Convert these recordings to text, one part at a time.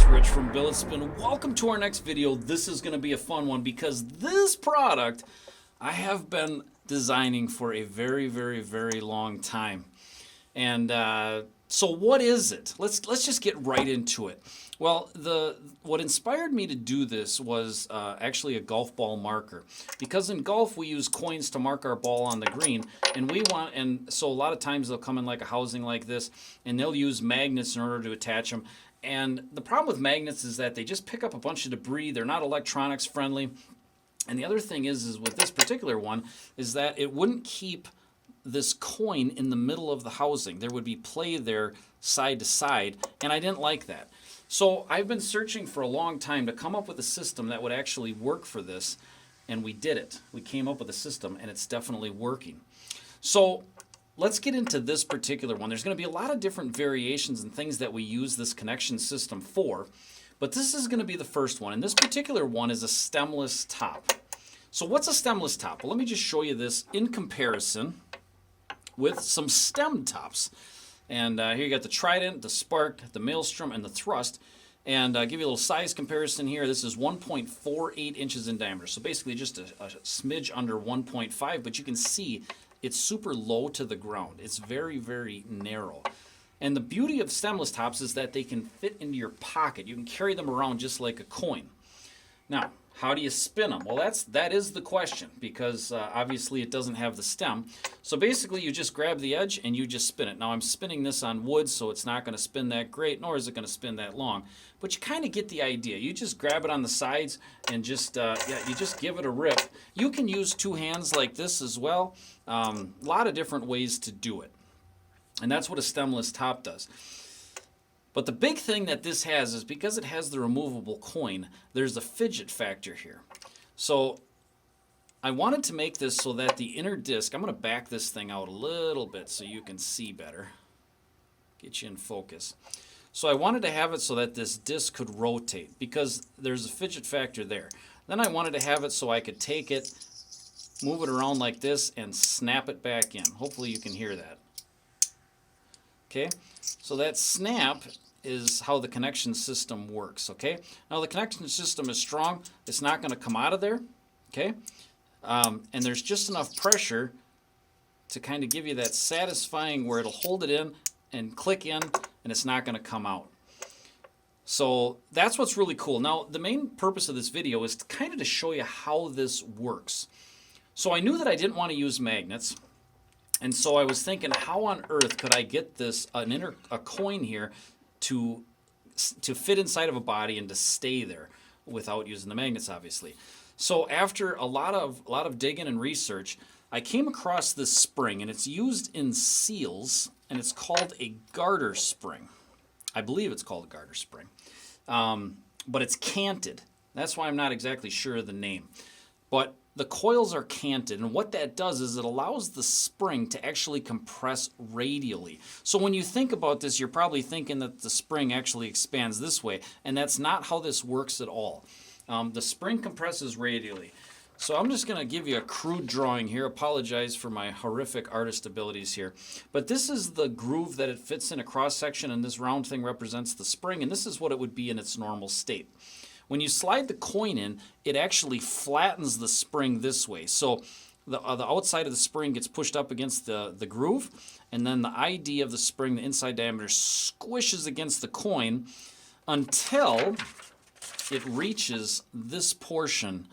Rich from Billet Spin. Welcome to our next video. This is going to be a fun one because this product I have been designing for a very long time. And so what is it? Let's just get right into it. Well, what inspired me to do this was actually a golf ball marker, because in golf we use coins to mark our ball on the green, and so a lot of times they'll come in like a housing like this, and they'll use magnets in order to attach them. And the problem with magnets is that they just pick up a bunch of debris. They're not electronics friendly. And the other thing is with this particular one is that it wouldn't keep this coin in the middle of the housing. There would be play there side to side, and I didn't like that. So I've been searching for a long time to come up with a system that would actually work for this, and we did it. We came up with a system, and it's definitely working. So let's get into this particular one. There's going to be a lot of different variations and things that we use this connection system for, but this is going to be the first one, and this particular one is a stemless top. So what's a stemless top? Well, let me just show you this in comparison with some stem tops. And here you got the Trident, the Spark, the Maelstrom, and the Thrust. And give you a little size comparison here. This is 1.48 inches in diameter. So basically just a smidge under 1.5, but you can see it's super low to the ground. It's very narrow. And the beauty of stemless tops is that they can fit into your pocket. You can carry them around just like a coin. Now, how do you spin them? Well, that is the question, because obviously it doesn't have the stem. So basically you just grab the edge and you just spin it. Now I'm spinning this on wood, so it's not going to spin that great, nor is it going to spin that long. But you kind of get the idea. You just grab it on the sides and just you just give it a rip. You can use two hands like this as well. A lot of different ways to do it. And that's what a stemless top does. But the big thing that this has is because it has the removable coin, there's a fidget factor here. So I wanted to make this so that the inner disc, I'm going to back this thing out a little bit so you can see better. Get you in focus. So I wanted to have it so that this disc could rotate because there's a fidget factor there. Then I wanted to have it so I could take it, move it around like this, and snap it back in. Hopefully you can hear that. Okay, so that snap is how the connection system works, okay? Now the connection system is strong. It's not going to come out of there, okay? And there's just enough pressure to kind of give you that satisfying where it'll hold it in and click in, and it's not going to come out. So that's what's really cool. Now the main purpose of this video is kind of to show you how this works. So I knew that I didn't want to use magnets. And so I was thinking, how on earth could I get this a coin here to fit inside of a body and to stay there without using the magnets, obviously. So after a lot of digging and research, I came across this spring, and it's used in seals, and it's called a garter spring. I believe it's called a garter spring, but it's canted. That's why I'm not exactly sure of the name, but the coils are canted, and what that does is it allows the spring to actually compress radially. So when you think about this, you're probably thinking that the spring actually expands this way, and that's not how this works at all. The spring compresses radially. So I'm just going to give you a crude drawing here. Apologize for my horrific artist abilities here. But this is the groove that it fits in a cross-section, and this round thing represents the spring, and this is what it would be in its normal state. When you slide the coin in, it actually flattens the spring this way. So the outside of the spring gets pushed up against the groove, and then the ID of the spring, the inside diameter, squishes against the coin until it reaches this portion.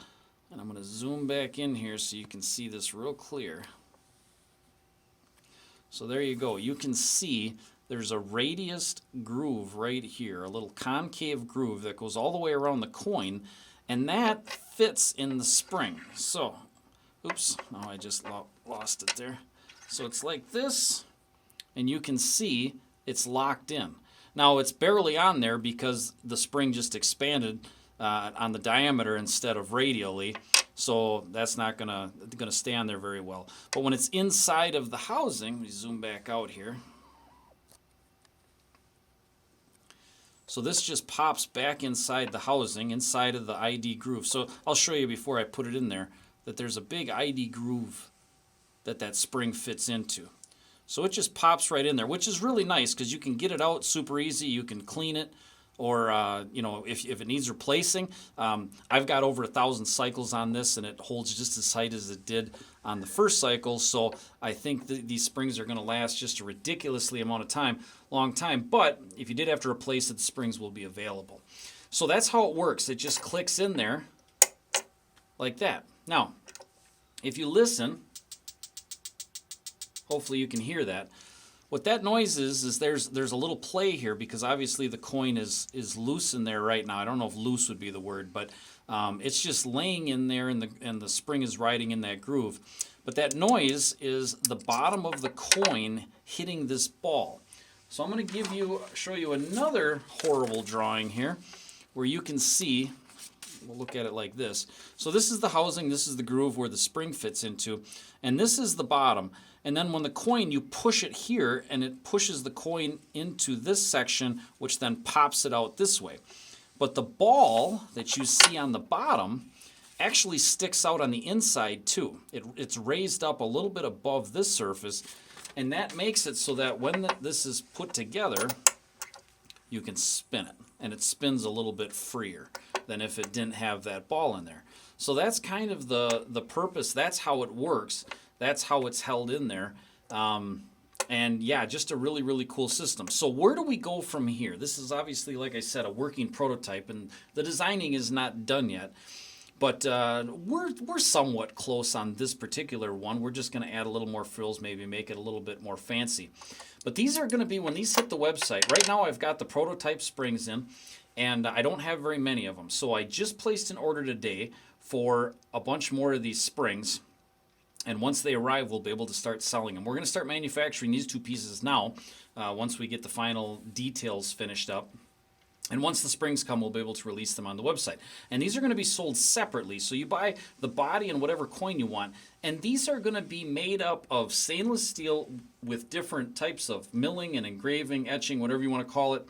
And I'm going to zoom back in here so you can see this real clear. So there you go. You can see there's a radius groove right here, a little concave groove that goes all the way around the coin, and that fits in the spring. So, oops, now I just lost it there. So it's like this, and you can see it's locked in. Now it's barely on there because the spring just expanded on the diameter instead of radially, so that's not gonna stay on there very well. But when it's inside of the housing, let me zoom back out here. So this just pops back inside the housing, inside of the ID groove. So I'll show you before I put it in there that there's a big ID groove that spring fits into. So it just pops right in there, which is really nice because you can get it out super easy. You can clean it, or you know, if it needs replacing. I've got over 1,000 cycles on this, and it holds just as tight as it did on the first cycle. So I think these springs are going to last just a ridiculously long time. But if you did have to replace it, the springs will be available. So that's how it works. It just clicks in there like that. Now, if you listen, hopefully you can hear that. What that noise is there's a little play here, because obviously the coin is loose in there right now. I don't know if loose would be the word, but it's just laying in there, and the spring is riding in that groove. But that noise is the bottom of the coin hitting this ball. So I'm going to show you another horrible drawing here, where you can see. We'll look at it like this. So this is the housing, this is the groove where the spring fits into, and this is the bottom. And then when the coin, you push it here, and it pushes the coin into this section, which then pops it out this way. But the ball that you see on the bottom actually sticks out on the inside too. It's raised up a little bit above this surface, and that makes it so that when this is put together, you can spin it, and it spins a little bit freer than if it didn't have that ball in there. So that's kind of the purpose. That's how it works. That's how it's held in there. And yeah, just a really, really cool system. So where do we go from here? This is obviously, like I said, a working prototype, and the designing is not done yet. But we're somewhat close on this particular one. We're just going to add a little more frills, maybe make it a little bit more fancy. But these are going to be, when these hit the website, right now I've got the prototype springs in, and I don't have very many of them. So I just placed an order today for a bunch more of these springs. And once they arrive, we'll be able to start selling them. We're going to start manufacturing these two pieces now, once we get the final details finished up. And once the springs come, we'll be able to release them on the website. And these are going to be sold separately. So you buy the body and whatever coin you want. And these are going to be made up of stainless steel with different types of milling and engraving, etching, whatever you want to call it,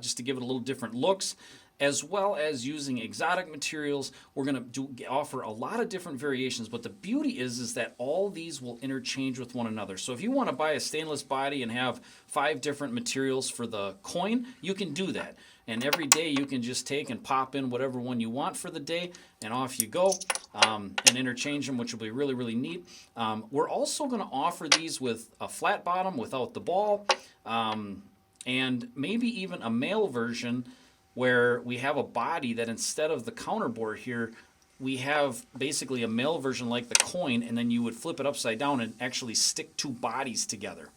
just to give it a little different looks, as well as using exotic materials. We're going to offer a lot of different variations, but the beauty is that all these will interchange with one another. So if you want to buy a stainless body and have 5 different materials for the coin, you can do that. And every day you can just take and pop in whatever one you want for the day, and off you go, and interchange them, which will be really, really neat. We're also going to offer these with a flat bottom without the ball, and maybe even a male version where we have a body that instead of the counterbore here, we have basically a male version like the coin, and then you would flip it upside down and actually stick 2 bodies together.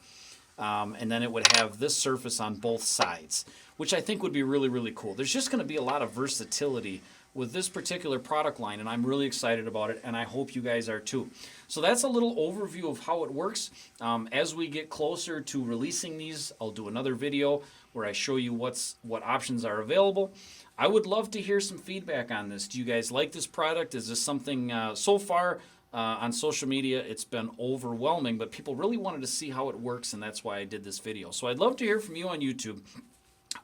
And then it would have this surface on both sides, which I think would be really, really cool. There's just going to be a lot of versatility with this particular product line, and I'm really excited about it, and I hope you guys are too. So that's a little overview of how it works. As we get closer to releasing these, I'll do another video where I show you what options are available. I would love to hear some feedback on this. Do you guys like this product? Is this something, so far on social media, it's been overwhelming, but people really wanted to see how it works, and that's why I did this video. So I'd love to hear from you on YouTube.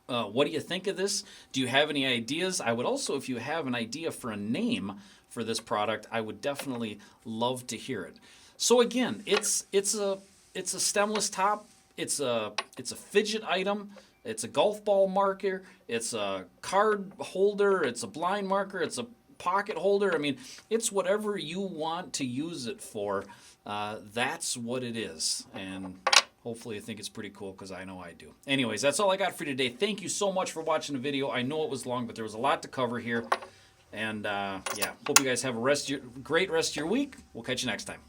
What do you think of this? Do you have any ideas? I would also, if you have an idea for a name for this product, I would definitely love to hear it. So again, it's a stemless top. It's a fidget item. It's a golf ball marker. It's a card holder. It's a blind marker. It's a pocket holder. I mean, it's whatever you want to use it for. That's what it is. And hopefully you think it's pretty cool, because I know I do. Anyways, that's all I got for you today. Thank you so much for watching the video. I know it was long, but there was a lot to cover here. And yeah, hope you guys have a great rest of your week. We'll catch you next time.